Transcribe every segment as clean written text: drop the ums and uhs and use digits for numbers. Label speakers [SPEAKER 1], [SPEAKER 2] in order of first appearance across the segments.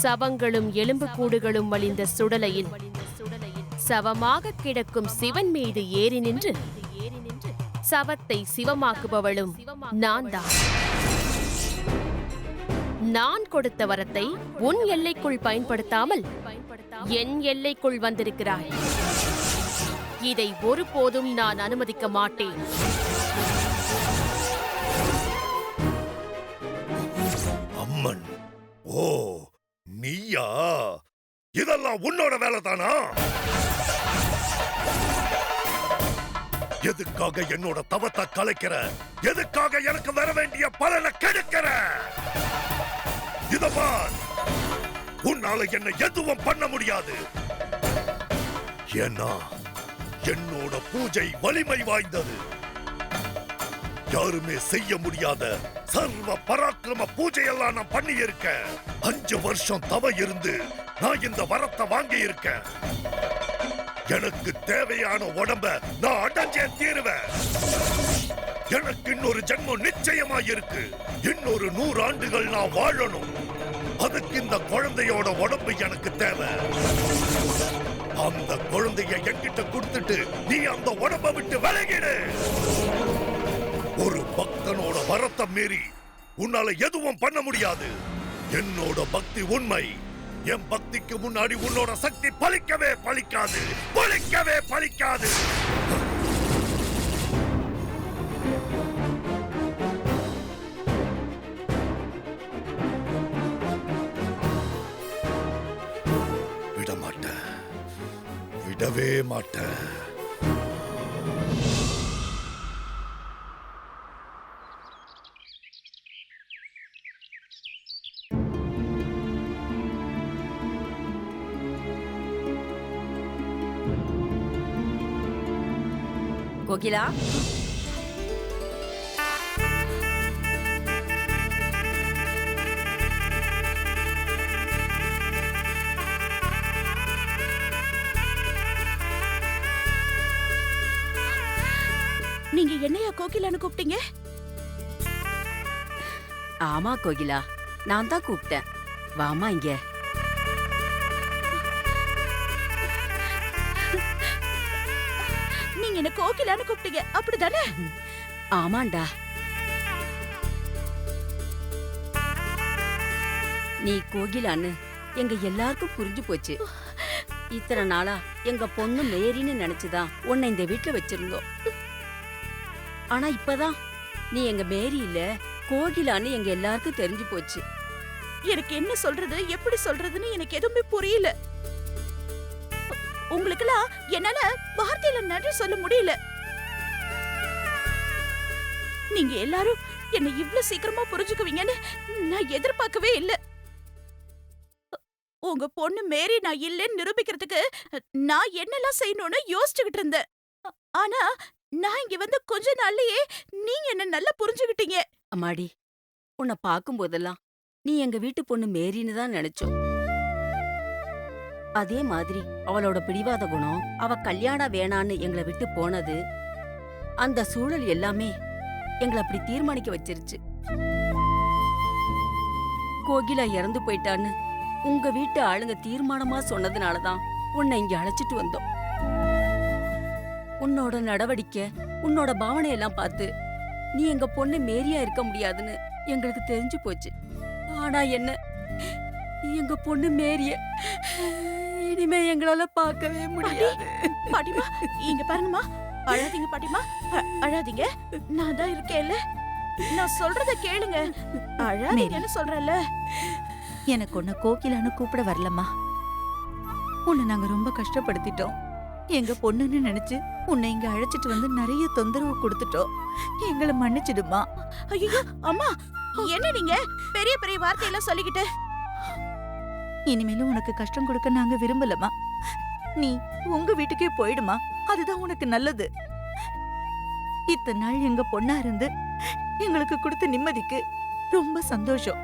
[SPEAKER 1] சவங்களும் எலும்புக்கூடுகளும் மலிந்த சுடலையில் சவமாக கிடக்கும் சிவன் மீது ஏறி நின்று சவத்தை சிவமாக்குபவளும் நான் தான். நான் கொடுத்த வரத்தை உன் எல்லைக்குள் பயன்படுத்தாமல் என் எல்லைக்குள் வந்திருக்கிறாய். இதை ஒருபோதும் நான் அனுமதிக்க மாட்டேன்.
[SPEAKER 2] அம்மன், ஓ நீயா? இதெல்லாம் உன்னோட வேலை தானா? எதுக்காக என்னோட தவத்தை கலைக்கிற? எதுக்காக எனக்கு வர வேண்டிய பலனை கெடுக்கிற? இதபார், உன்னால என்ன எதுவும் பண்ண முடியாது. ஏன்னா என்னோட பூஜை வலிமை வாய்ந்தது. யாருமே செய்ய முடியாத சர்வ பராக்கிரம பூஜையெல்லாம் நான் பண்ணி இருக்கேன். 5 வருஷம் தவ இருந்து நான் இந்த வரத்தை வாங்கி இருக்கேன். எனக்கு தேவையான உடம்ப நான் அடைஞ்சே தீருவேன். எனக்கு இன்னொரு ஜென்மம் நிச்சயமா இருக்கு. இன்னொரு 100 ஆண்டுகள் நான் வாழணும். அதுக்கு இந்த குழந்தையோட உடம்பு எனக்கு தேவை. அந்த குழந்தைய என்கிட்ட கொடுத்துட்டு நீ அந்த உடம்ப விட்டு விலகிடு. ஒரு பக்தனோட வரத்தை மீறி உன்னால எதுவும் பண்ண முடியாது. என்னோட பக்தி உண்மை. என் பக்திக்கு முன்னாடி உன்னோட சக்தி பலிக்கவே பலிக்காது, பலிக்கவே பலிக்காது. விட மாட்டேன், விடவே மாட்டேன்.
[SPEAKER 3] கோகிலா,
[SPEAKER 4] நீங்க என்னையா கோகிலான்னு கூப்பிட்டீங்க?
[SPEAKER 3] ஆமா கோகிலா, நான் தான் கூப்பிட்டேன். வாமா இங்க.
[SPEAKER 4] நீங்க என்ன கோகிலான்னு கூப்பிட்டீங்க அப்படிதானே?
[SPEAKER 3] ஆமாண்டா. நீ கோகிலான்னு எங்க எல்லாருக்கும் புரிஞ்சு போச்சு. இத்தனை நாளா எங்க பொண்ணு மேரின்னு நினைச்சுதான் உன்னை இந்த வீட்டுல வச்சிருந்தோம். ஆனா இப்பதான் நீ எங்க மேரி இல்ல, கோகிலான்னு எங்க எல்லாருக்கும் தெரிஞ்சு போச்சு.
[SPEAKER 4] எனக்கு என்ன சொல்றது, எப்படி சொல்றதுன்னு எனக்கு எதுவுமே புரியல. உங்களுக்கெல்லாம் என்னால வார்த்தையில நன்றி சொல்ல முடியல. நீங்க எல்லாரும் என்ன இவ்வளவு சீக்கிரமா புரிஞ்சுக்குவீங்கன்னு நான் எதிர்பார்க்கவே இல்ல. உங்க பொண்ணு மேரி நான் இல்லைன்னு நிரூபிக்கிறதுக்கு நான் என்னெல்லாம் செய்யணும்னு யோசிச்சுக்கிட்டு இருந்தேன். ஆனா நான் இங்க வந்து கொஞ்ச நாள்லயே நீங்க என்ன நல்லா புரிஞ்சுக்கிட்டீங்க.
[SPEAKER 3] அம்மாடி, உன்னை பார்க்கும் போதெல்லாம் நீ எங்க வீட்டு பொண்ணு மேரின்னு தான் நினைச்சோம். அதே மாதிரி அவளோட பிடிவாத குணம், அவ கல்யாணம் வேணான்னு எங்களை விட்டு போனது, அந்த சூழல் எல்லாமே எங்களை அப்படி தீர்மானிக்க வச்சிருச்சு. கோகிலா இறந்து போயிட்டான்னு உங்க வீட்டு ஆளுங்க தீர்மானமா சொன்னதுனாலதான் உன்னை இங்க அழைச்சிட்டு வந்தோம். உன்னோட நடவடிக்கை, உன்னோட பாவனை எல்லாம் பார்த்து நீ எங்க பொண்ணு மேரியா இருக்க முடியாதுன்னு எங்களுக்கு தெரிஞ்சு போச்சு. ஆனா என்ன, எங்க பொண்ணு மேரிய இனிமே எங்களால பார்க்கவே முடியாது.
[SPEAKER 4] பாட்டிமா, இங்க பாருங்கம்மா. அழாதீங்க பாட்டிமா, அழாதீங்க. நான் தான் இருக்கேன்ல, நான் சொல்றத கேளுங்க. அழாதீங்கன்னு சொல்றேன்ல.
[SPEAKER 5] எனக்கு உன்னை கோகிலான்னு கூப்பிட வரலம்மா. உன்னை நாங்க ரொம்ப கஷ்டப்படுத்திட்டோம். எங்க பொண்ணுன்னு நினைச்சு உன்னை இங்க அழைச்சிட்டு வந்து நிறைய தொந்தரவு கொடுத்துட்டோம். எங்களை மன்னிச்சிடுமா.
[SPEAKER 4] ஐயோ அம்மா, என்ன நீங்க பெரிய பெரிய வார்த்தையெல்லாம் சொல்லிக்கிட்டு?
[SPEAKER 5] இனிமேலும் உனக்கு கஷ்டம் கொடுக்க நாங்க விரும்பலமா. நீ உங்க வீட்டுக்கே போயிடுமா, அதுதான் உனக்கு நல்லது. இத்தனை நாள் எங்க பொண்ணா இருந்து எங்களுக்கு கொடுத்த நிம்மதிக்கு ரொம்ப சந்தோஷம்.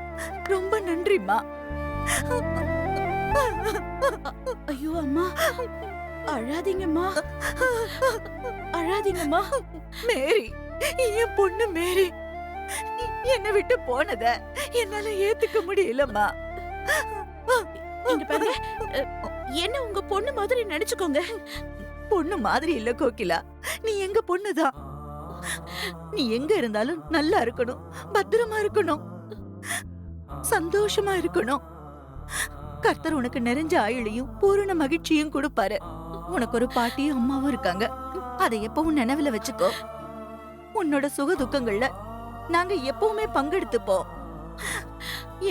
[SPEAKER 5] ரொம்ப நன்றிமா.
[SPEAKER 4] ஐயோ அம்மா, அழாதீங்கம்மா, அழாதீங்கம்மா.
[SPEAKER 5] மேரி, என் பொண்ணு மேரி என்னை விட்டு போனத என்னால ஏத்துக்க முடியலம்மா.
[SPEAKER 4] இங்க பாருங்க, என்ன உங்க பொண்ணு மாதிரி நினைச்சுக்கோங்க.
[SPEAKER 5] பொண்ணு மாதிரி இல்ல கோகிலா, நீ எங்க பொண்ணுதான். நீ எங்க இருந்தாலும் நல்லா இருக்கணும், பத்திரமா இருக்கணும், சந்தோஷமா இருக்கணும். கர்த்தர் உனக்கு நிறைஞ்ச ஆயுளையும் பூரண மகிழ்ச்சியும் கொடுப்பாரு. உனக்கு ஒரு பாட்டியும் அம்மாவும் இருக்காங்க, அதை எப்பவும் நினைவுல வச்சுக்கோ. உன்னோட சுக துக்கங்கள்ல நாங்க எப்பவுமே பங்கெடுத்துப்போம்.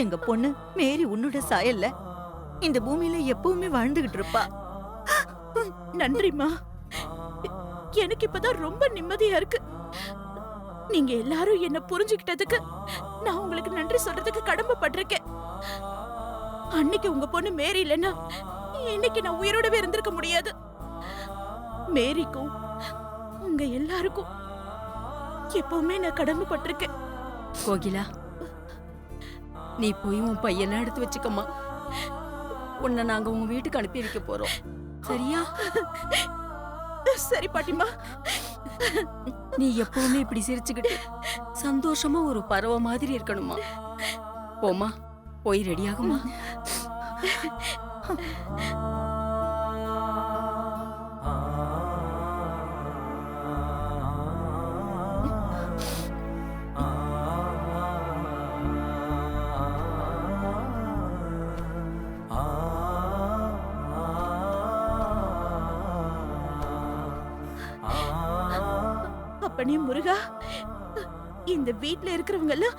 [SPEAKER 5] எங்க பொண்ணு மேரி உன்னோட சாயல்ல இந்த பூமியில எப்பவுமே வாழ்ந்துகிட்டு இருப்பா.
[SPEAKER 4] நன்றிம்மா. எனக்கு இப்பதான் ரொம்ப நிம்மதியா இருக்கு. நீங்க எல்லாரும் என்ன புரிஞ்சுக்கிட்டதுக்கு நான் உங்களுக்கு நன்றி சொல்றதுக்கு கடமைப்பட்டிருக்கேன். அன்னைக்கு உங்க பொண்ணு மேரி இல்லைன்னா இன்னைக்கு நான் உயிரோடவே இருந்திருக்க முடியாது. மேரிக்கும் உங்க எல்லாருக்கும் எப்பவுமே நான் கடமைப்பட்டிருக்கேன்.
[SPEAKER 3] கோகிலா, நீ போய் உன் பையெல்லாம் எடுத்து வச்சுக்கம்மா. உன்னை நாங்க உங்க வீட்டுக்கு அனுப்பி வைக்க போறோம், சரியா?
[SPEAKER 4] சரி பாட்டிமா.
[SPEAKER 3] நீ எப்பவுமே இப்படி சிரிச்சுக்கிட்டு சந்தோஷமா ஒரு பறவை மாதிரி இருக்கணுமா. போமா, போய் ரெடியாகுமா.
[SPEAKER 4] அப்பனே முருகா, இந்த வீட்ல இருக்கிறவங்க எல்லாம்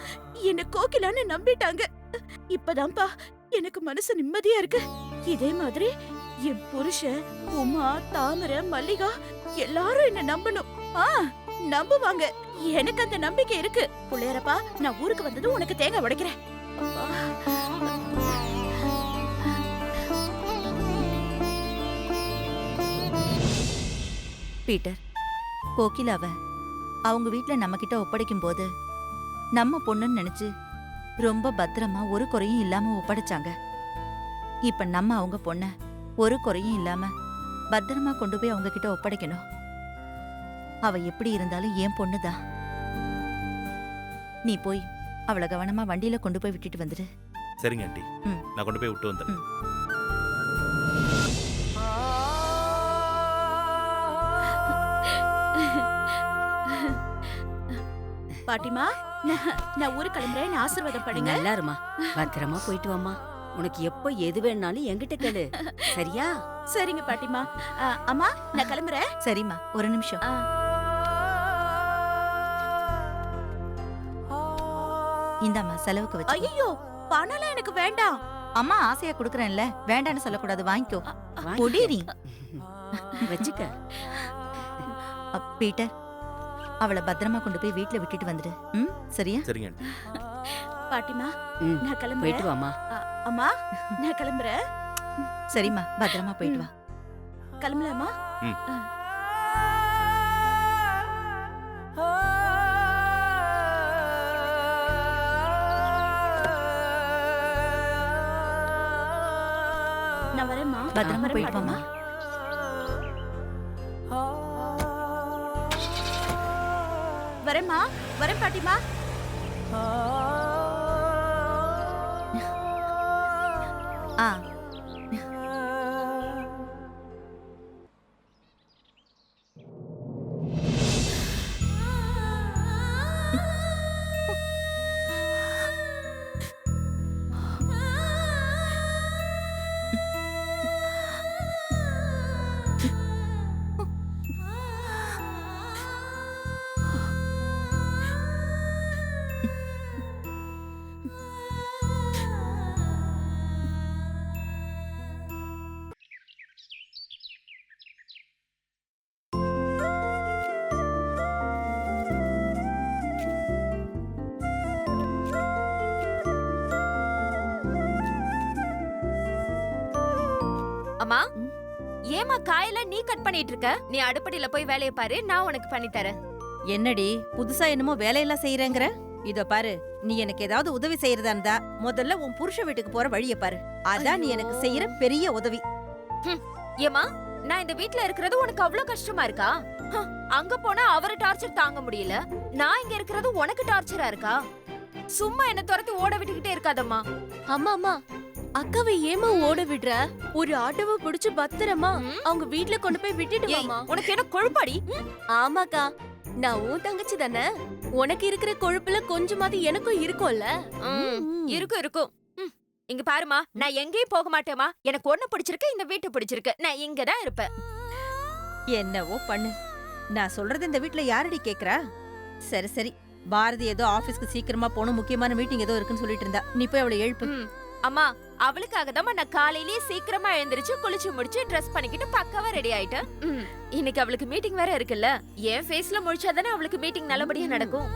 [SPEAKER 4] என்ன கோகிலான்னு நம்பிட்டாங்க. இப்பதான்ப்பா எனக்கு மனசு நிம்மதியா இருக்கு. இதே மாதிரி என் புருஷன், உமா, தாமரை, மல்லிகா எல்லாரும் என்ன நம்பணும். நம்புவாங்க. எனக்கு அந்த நம்பிக்கை இருக்கு. புள்ளையரப்பா, நான் ஊருக்கு வந்ததும் உனக்கு தேங்காய் உடைக்கிறேன்.
[SPEAKER 5] பீட்டர், கோகிலாவ அவங்க வீட்ல நம்ம கிட்ட ஒப்படைக்கும் போது நம்ம பொண்ணுன்னு நினைச்சு ரொம்ப பத்திரமா ஒரு குறையும் இல்லாம ஒப்படைச்சாங்க. இப்ப நம்ம அவங்க பொண்ண ஒரு குறையும் இல்லாம பத்திரமா கொண்டு போய் அவங்க கிட்ட ஒப்படைக்கணும். அவ எப்படி இருந்தாலும் என் பொண்ணுதான். நீ போய் அவளை கவனமா வண்டியில கொண்டு போய் விட்டுட்டு வந்துடு.
[SPEAKER 6] சரிங்க ஆண்டி,
[SPEAKER 5] ம்.
[SPEAKER 6] நான் கொண்டு போய் விட்டு வந்துடுறேன்.
[SPEAKER 4] பாட்டிமா, நான் ஊருக்கு கிளம்புறேன். ஆசீர்வாதம் பண்ணுங்க.
[SPEAKER 3] நல்லா இருமா, பத்திரமா போயிட்டு வாமா. உனக்கு எப்ப எது வேணாலும் என்கிட்ட கேளு, சரியா?
[SPEAKER 4] சரிங்க பாட்டிமா. அம்மா, நான் கிளம்புறேன்.
[SPEAKER 5] சரிம்மா, ஒரு நிமிஷம். இந்தாம்மா, செலவுக்கு வச்சு.
[SPEAKER 4] ஐயோ, பணம்லாம் எனக்கு வேண்டாம்.
[SPEAKER 5] அம்மா ஆசையா குடுக்கறேன்ல, வேண்டான்னு சொல்லக்கூடாது, வாங்கிக்கோ.
[SPEAKER 3] வாங்கிக்க.
[SPEAKER 5] பொடி நீ.
[SPEAKER 3] வச்சுக்க.
[SPEAKER 5] பீட்டர், அவளை பத்திரமா கொண்டு போய் வீட்ல விட்டுட்டு வந்துடு. ம், சரியா?
[SPEAKER 6] சரிங்க ஆண்டி.
[SPEAKER 4] பாட்டிமா,
[SPEAKER 3] ம்,
[SPEAKER 4] நான் கிளம்புறேன்.
[SPEAKER 3] போயிட்டு வாமா.
[SPEAKER 4] அம்மா, நான் கிளம்புறேன்.
[SPEAKER 5] சரிம்மா, பத்திரமா போயிட்டு வா.
[SPEAKER 4] கிளம்பலாமா?
[SPEAKER 6] ம். நான் வரேம்மா.
[SPEAKER 5] பத்திரமா
[SPEAKER 4] வரேன்
[SPEAKER 5] போயிட்டு வாமா.
[SPEAKER 4] பாட்டிமா. வரேம்மா, வரேன் பாட்டிமா.
[SPEAKER 5] ஆ,
[SPEAKER 7] அம்மா, ஏமா காயெல்லாம் நீ கட் பண்ணிட்டு இருக்க? நீ அடுப்படியில போய் வேலைய பாரு, நான் உனக்கு பண்ணி தரேன்.
[SPEAKER 8] என்னடி புதுசா என்னமோ வேலையெல்லாம் செய்யறேங்கிற? இதோ பாரு, நீ எனக்கு ஏதாவது உதவி செய்யறதா இருந்தா முதல்ல உன் புருஷ வீட்டுக்கு போற வழிய பாரு. அதான் நீ எனக்கு செய்யற பெரிய உதவி.
[SPEAKER 7] ஏமா, நான் இந்த வீட்ல இருக்கிறது உனக்கு அவ்வளவு கஷ்டமா இருக்கா? அங்க போனா அவரை டார்ச்சர் தாங்க முடியல, நான் இங்க இருக்கிறது உனக்கு டார்ச்சரா இருக்கா? சும்மா என்ன துரத்தி ஓட விட்டுக்கிட்டே இருக்காதம்மா.
[SPEAKER 9] அம்மா அம்மா,
[SPEAKER 1] அக்காவை ஏமா ஓட விடுற? ஒரு ஆட்டோவை பிடிச்சு பத்திரமா அவங்க வீட்ல கொண்டு போய் விட்டுட்டு
[SPEAKER 7] ஏய்,
[SPEAKER 1] வாமா.
[SPEAKER 7] உனக்கு என்ன கொழுப்பாடி?
[SPEAKER 1] ஆமாக்கா, நான் உன் தங்கச்சி தானே. உனக்கு இருக்கிற கொழுப்புல கொஞ்சமாவது எனக்கும் இருக்கும்ல.
[SPEAKER 7] இருக்கும் இருக்கும். இங்க பாருமா, நான் எங்கேயும் போக மாட்டேமா. எனக்கு ஒண்ணு பிடிச்சிருக்கு, இந்த வீட்டு பிடிச்சிருக்கு. நான் இங்கதான் இருப்பேன்.
[SPEAKER 8] என்னவோ பண்ணு. நான் சொல்றது இந்த வீட்ல யாரடி கேக்குறா? சரி சரி, பாரதி ஏதோ ஆபீஸ்க்கு சீக்கிரமா போகணும், முக்கியமான மீட்டிங் ஏதோ இருக்குன்னு சொல்லிட்டு இருந்தா. நீ போய் அவளை எழுப்பு.
[SPEAKER 7] அம்மா, அவளுக்காக தான் நான் காலையிலேயே சீக்கிரமா எழுந்திருச்சு குளிச்சு முடிச்சு ட்ரெஸ் பண்ணிக்கிட்டு பக்காவா ரெடி ஆயிட்டேன். இன்னைக்கு அவளுக்கு மீட்டிங் வேற இருக்குல்ல. என் ஃபேஸ்ல முழிச்சாதானே அவளுக்கு மீட்டிங் நல்லபடியா நடக்கும்.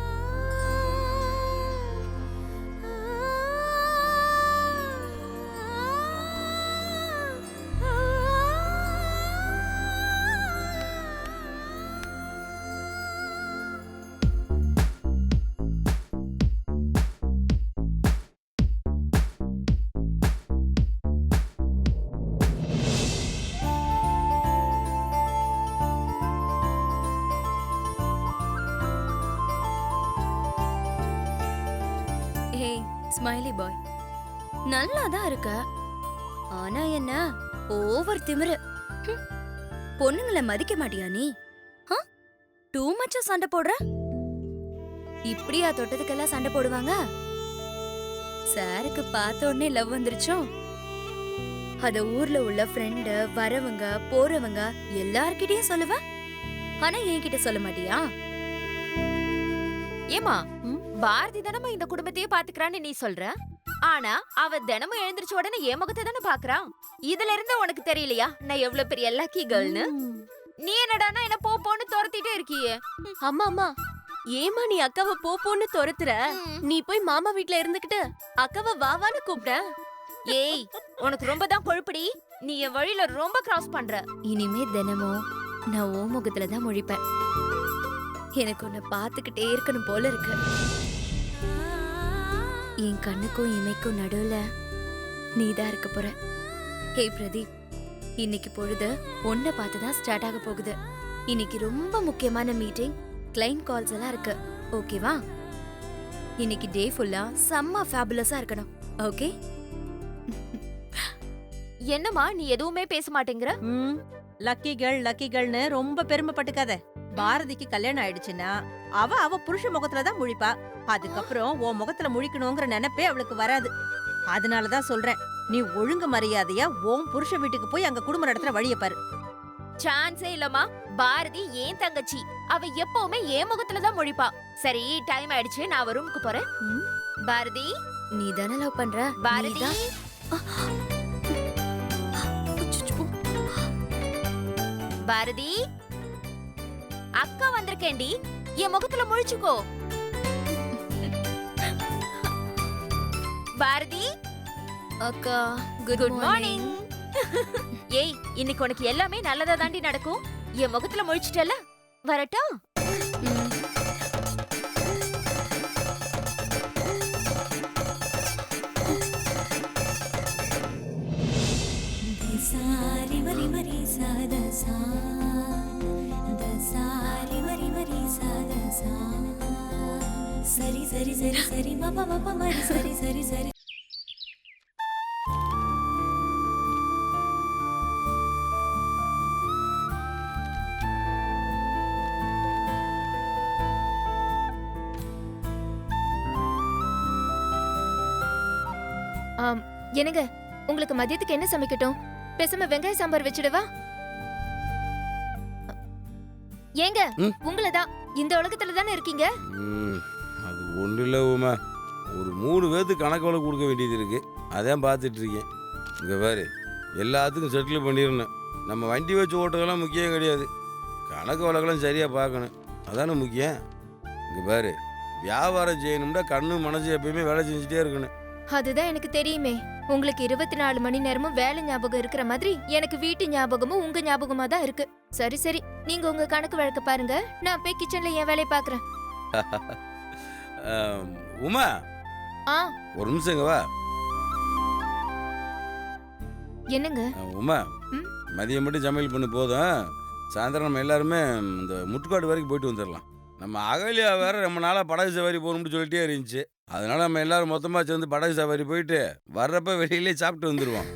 [SPEAKER 9] ஹே ஸ்மைலி பாய், நல்லா தான் இருக்க. ஆனா என்ன ஓவர் திமிரு. பொண்ணுங்களை மதிக்க மாட்டியா நீ? டூ மச்சா சண்டை போடுற? இப்படியா தொட்டதுக்கெல்லாம் சண்டை போடுவாங்க? சாருக்கு பார்த்த உடனே லவ் வந்துருச்சோ? அத ஊர்ல உள்ள ஃப்ரெண்டு, வரவங்க போறவங்க எல்லார்கிட்டயும் சொல்லுவ, ஆனா என்கிட்ட சொல்ல மாட்டியா?
[SPEAKER 7] ஏமா, பாரதி தினமும் இந்த குடும்பத்தையே பாத்துக்கிறான்னு நீ சொல்ற. ஆனா அவ தினமும் எழுந்திருச்ச உடனே என் முகத்தை தானே பாக்குறான். இதுல இருந்து உனக்கு தெரியலையா நான் எவ்வளவு பெரிய லக்கி கேர்ள்னு? நீ என்னடானா என்ன போன்னு துரத்திட்டே இருக்கியே.
[SPEAKER 1] அம்மா அம்மா, ஏமா நீ அக்காவை போன்னு துரத்துற? நீ போய் மாமா வீட்ல இருந்துகிட்டு அக்காவை வாவான்னு கூப்பிட.
[SPEAKER 7] ஏய், உனக்கு ரொம்ப தான் கொழுப்படி. நீ என் வழியில ரொம்ப கிராஸ் பண்ற.
[SPEAKER 9] இனிமே தினமும் நான் ஓ முகத்துல தான் முழிப்பேன். எனக்கு உன்னை பார்த்துக்கிட்டே இருக்கணும் போல இருக்கு. என் கண்ணுக்கும் இமைக்கும் நடுவுல நீதான் இருக்க போற. ஹே பிரதீப், இன்னைக்கு பொழுது உன்னை பார்த்துதான் ஸ்டார்ட் ஆக போகுது. இன்னைக்கு ரொம்ப முக்கியமான மீட்டிங், கிளைண்ட் கால்ஸ் எல்லாம் இருக்கு. ஓகேவா? இன்னைக்கு டே ஃபுல்லா செம்ம ஃபேபுலஸா இருக்கணும். ஓகே?
[SPEAKER 7] என்னம்மா நீ எதுவுமே பேச மாட்டேங்கிற?
[SPEAKER 8] லக்கி கேர்ள்னு ரொம்ப பெருமைப்பட்டுக்காத. பாரதிக்கு கல்யாணம் ஆயிடுச்சுன்னா அவ புருஷ முகத்துல தான் முழிப்பா. அதுக்கப்புறம் உன் முகத்துல முழிக்கணுங்கிற நினைப்பே அவளுக்கு வராது. அதனாலதான் சொல்றேன், நீ ஒழுங்கு மரியாதையா உன் புருஷ வீட்டுக்கு போய் அங்க குடும்ப நடத்துற வழிய பாரு.
[SPEAKER 7] சான்ஸே இல்லம்மா. பாரதி ஏன் தங்கச்சி, அவ எப்பவுமே என் முகத்துல தான் முழிப்பா. சரி, டைம் ஆயிடுச்சு, நான் அவ ரூமுக்கு போறேன். பாரதி,
[SPEAKER 9] நீ தானே லவ் பண்ற?
[SPEAKER 7] பாரதி,
[SPEAKER 9] நீதான்.
[SPEAKER 7] பாரதி, அக்கா வந்திருக்கேன்டி, என் முகத்துல முழிச்சுக்கோ. பாரதி
[SPEAKER 9] அக்கா,
[SPEAKER 7] குட் மார்னிங். ஏய், இன்னைக்கு உனக்கு எல்லாமே நல்லதா தாண்டி நடக்கும். என் முகத்துல முழிச்சிட்டல, வரட்டா?
[SPEAKER 10] சாரி மரி மரி சாதா சா, சாரி மரி மரி சாதா சா, சரி சரி சரி சரி மப மப மரி சரி சரி சரி.
[SPEAKER 9] என்னங்க, உங்களுக்கு மதியத்துக்கு என்ன சமைக்கட்டும்? பேசாம வெங்காய சாம்பார் வச்சிடவா? ஏங்க, உங்களதான் இந்த உலகத்துல தானே இருக்கீங்க.
[SPEAKER 11] அது ஒன்றும் இல்லை உமா, ஒரு 3 பேர்த்துக்கு கணக்கு வழக்கு கொடுக்க வேண்டியது இருக்கு, அதான் பார்த்துட்டு இருக்கேன். இங்கே பாரு, எல்லாத்துக்கும் செட்டில் பண்ணிடணும். நம்ம வண்டி வச்சு ஓட்டுறதெல்லாம் முக்கியம் கிடையாது, கணக்கு வழக்கெல்லாம் சரியாக பார்க்கணும், அதானே முக்கியம். இங்கே பாரு, வியாபாரம் செய்யணும்னா கண்ணு மனசு எப்பயுமே வேலை செஞ்சுட்டே இருக்கணும்.
[SPEAKER 9] அதுதான் எனக்கு தெரியுமே. உங்களுக்கு 24 மணி நேரமும் வேலை ஞாபகம் இருக்கிற மாதிரி எனக்கு வீட்டு ஞாபகமும் உங்க ஞாபகமா தான் இருக்கு. சரி சரி, நீங்க உங்க கணக்கு வழக்க பாருங்க, நான் போய் கிச்சன்ல என் வேலையை பாக்குறேன்.
[SPEAKER 11] உமா,
[SPEAKER 9] ஆ,
[SPEAKER 11] ஒரு நிமிஷம் இங்க வா.
[SPEAKER 9] என்னங்க?
[SPEAKER 11] உமா, மதியம் மட்டும் சமையல் பண்ணு போதும், சாயந்தரம் நம்ம எல்லாருமே இந்த முட்டுக்காடு வரைக்கும் போயிட்டு வந்துடலாம். நம்ம அகலியா வேற ரொம்ப நாளாக படகு சவாரி போகணும்னு சொல்லிட்டே இருந்துச்சு. அதனால நம்ம எல்லாரும் மொத்தமாக சேர்ந்து படகு சவாரி போயிட்டு வர்றப்ப வெளியிலே சாப்பிட்டு வந்துடுவோம்.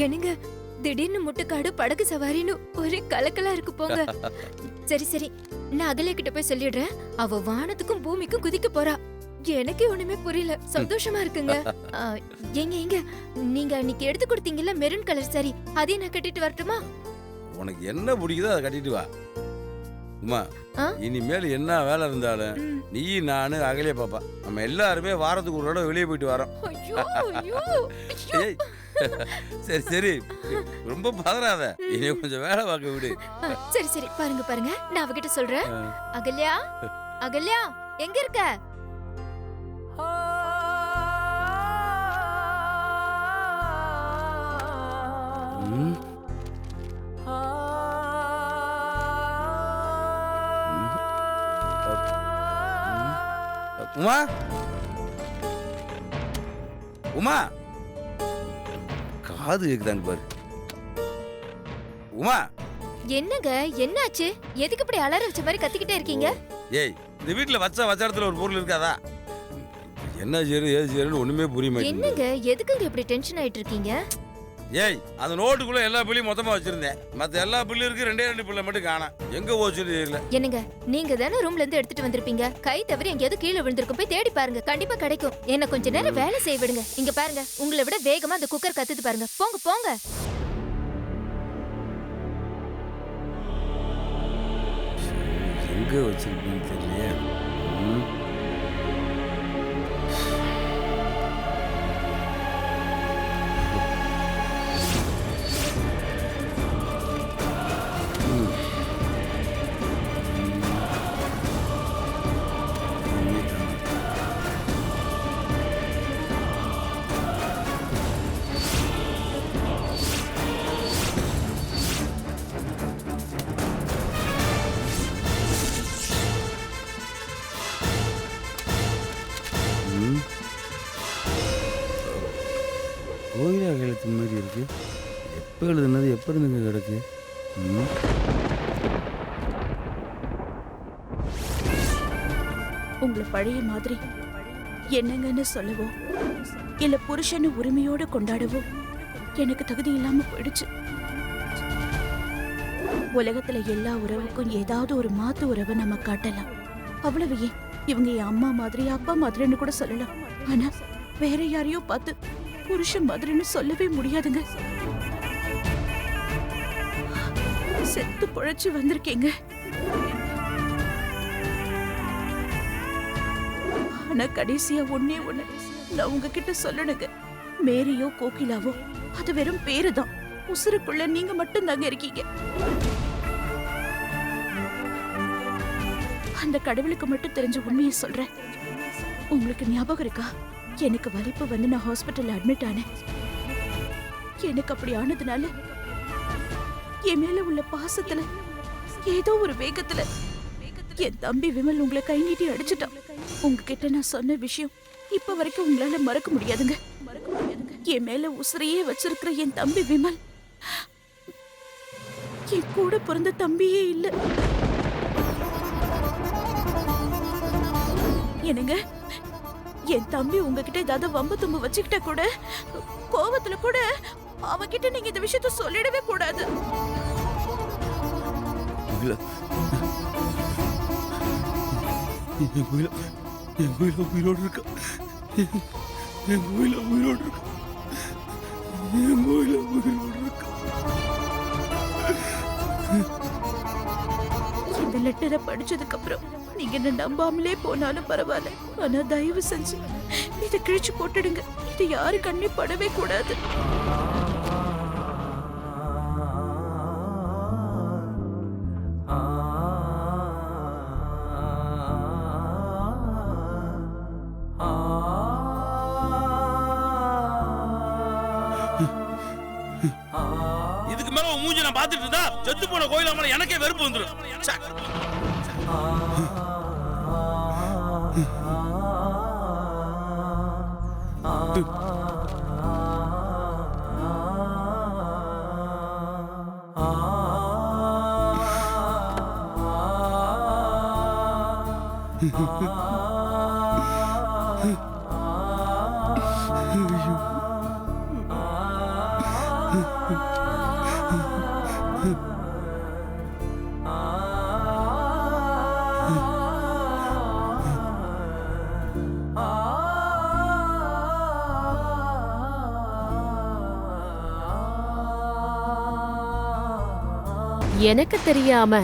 [SPEAKER 9] என்னங்க திடீர்னு முட்டுக்காடு படகு சவாரின்னு ஒரே கலக்கலா இருக்கு போங்க. சரி சரி, நான் அகலியா கிட்ட போய் சொல்லிடுறேன். அவ வானத்துக்கும் பூமிக்கும் குதிக்க போறா. எனக்கே ஒண்ணுமே புரியல. சந்தோஷமா இருக்குங்க. எங்க நீங்க அன்னைக்கு எடுத்து கொடுத்தீங்கல்ல மெரூன் கலர் சாரி, அதையும் நான் கட்டிட்டு வரட்டுமா?
[SPEAKER 11] உனக்கு என்ன பிடிக்குதோ அதை கட்டிட்டு வா. உமா, இனிமேல் என்ன வேலை இருந்தாலும் நீ நானு அகலியா பாப்பா நம்ம எல்லாருமே வாரத்துக்கு ஒரு தடவை வெளியே போயிட்டு வரோம். சரி சரி, ரொம்ப பதறாத. இனி கொஞ்சம் வேலை பார்க்க விடு.
[SPEAKER 9] சரி சரி, பாருங்க பாருங்க, நான் அவகிட்ட சொல்றேன். அகல்யா, அகல்யா எங்க இருக்க?
[SPEAKER 11] உமா, உமா, காது கேக்குதான்னு பாரு. உமா,
[SPEAKER 9] என்னங்க என்னாச்சு? எதுக்கு இப்படி அலற வச்ச மாதிரி கத்திக்கிட்டே இருக்கீங்க?
[SPEAKER 11] ஏய், இந்த வீட்டுல வச்ச இடத்துல ஒரு பொருள் இருக்காதா? என்ன செய்யறது ஏது செய்யறதுன்னு ஒண்ணுமே புரிய மாட்டேங்குது.
[SPEAKER 9] என்னங்க எதுக்குங்க இப்படி டென்ஷன் ஆயிட்டு இருக்கீங்க?
[SPEAKER 11] ஏய், அந்த நோட்டுக்குள்ள எல்லா பிள்ளையும் மொத்தமா வச்சிருந்தேன். மத்த எல்லா பிள்ளை இருக்கு, 2 பிள்ளை மட்டும் காணோம். எங்க போச்சுன்னு தெரியல.
[SPEAKER 9] என்னங்க நீங்க தானே ரூம்ல இருந்து எடுத்துட்டு வந்திருப்பீங்க. கை தவறி எங்கேயாவது கீழே விழுந்திருக்கும், போய் தேடி பாருங்க, கண்டிப்பா கிடைக்கும். என்ன கொஞ்ச நேரம் வேலை செய்ய விடுங்க. இங்க பாருங்க, உங்களை விட வேகமா அந்த குக்கர் கத்துது பாருங்க. போங்க போங்க.
[SPEAKER 11] எங்க வச்சிருக்கீங்கன்னு தெரியலையே. கோயிலா எழுத்து மாதிரி இருக்கு. எப்போ எழுதுனது, எப்போ இருந்துங்க கிடக்கு?
[SPEAKER 4] உங்களை பழைய மாதிரி என்னங்கன்னு சொல்லவோ இல்ல புருஷனை உரிமையோட கொண்டாடவோ எனக்கு தகுதி இல்லாம போயிடுச்சு. உலகத்துல எல்லா உறவுக்கும் ஏதாவது ஒரு மாத்து உறவை நம்ம காட்டலாம். அவ்வளவு ஏன், இவங்க என் அம்மா மாதிரி அப்பா மாதிரின்னு கூட சொல்லலாம். ஆனா வேற யாரையோ பார்த்து புருஷன் மாதிரின்னு சொல்லவே முடியாதுங்க. செத்து பொழைச்சு வந்திருக்கீங்க. ஆனா கடைசியா ஒண்ணே ஒண்ணு நான் உங்ககிட்ட சொல்லணுங்க. மேரியோ கோகிலாவோ அது வெறும் பேருதான். உசுருக்குள்ள நீங்க மட்டும் தாங்க இருக்கீங்க. அந்த கடவுளுக்கு மட்டும் தெரிஞ்ச உண்மையை சொல்றேன். உங்களுக்கு ஞாபகம் இருக்கா, எனக்கு வலிப்பு வந்து நான் ஹாஸ்பிட்டல் அட்மிட் ஆனேன். எனக்கு அப்படி ஆனதுனால என் மேல உள்ள பாசத்துல ஏதோ ஒரு வேகத்துல என் தம்பி விமல் உங்களை கை நீட்டி அடிச்சுட்டான். உங்ககிட்ட நான் சொன்ன விஷயம் இப்ப வரைக்கும் உங்களால மறக்க முடியாதுங்க. என் மேல உசிரையே வச்சிருக்கிற என் தம்பி விமல் என் கூட பிறந்த தம்பியே இல்ல. என்னங்க, என் தம்பி உங்ககிட்ட ஏதாவது வம்பு தும்பு வச்சுக்கிட்ட கூட, கோவத்துல கூட அவகிட்ட நீங்க இந்த விஷயத்த சொல்லிடவே கூடாது.
[SPEAKER 11] உயிரோடு இருக்கா? என் கோயில உயிரோடு இருக்கா? என் கோயில உயிரோடு இருக்கா?
[SPEAKER 4] இந்த லெட்டரை படிச்சதுக்கு அப்புறம் நீங்க என்ன நம்பாமலே போனாலும் பரவாயில்ல. ஆனா தயவு செஞ்சு இதை கிழிச்சு போட்டுடுங்க. இது யாரு கண்ணே படவே கூடாது.
[SPEAKER 11] இதுக்கு மேல உன் மூஞ்சி நான் பாத்துட்டு இருந்தா செத்து போன கோயில மேல எனக்கே வெறுப்பு வந்துடும்.
[SPEAKER 1] எனக்கு தெரியாம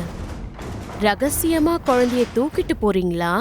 [SPEAKER 1] ரகசியமா குழந்தைய தூக்கிட்டு போறீங்களா?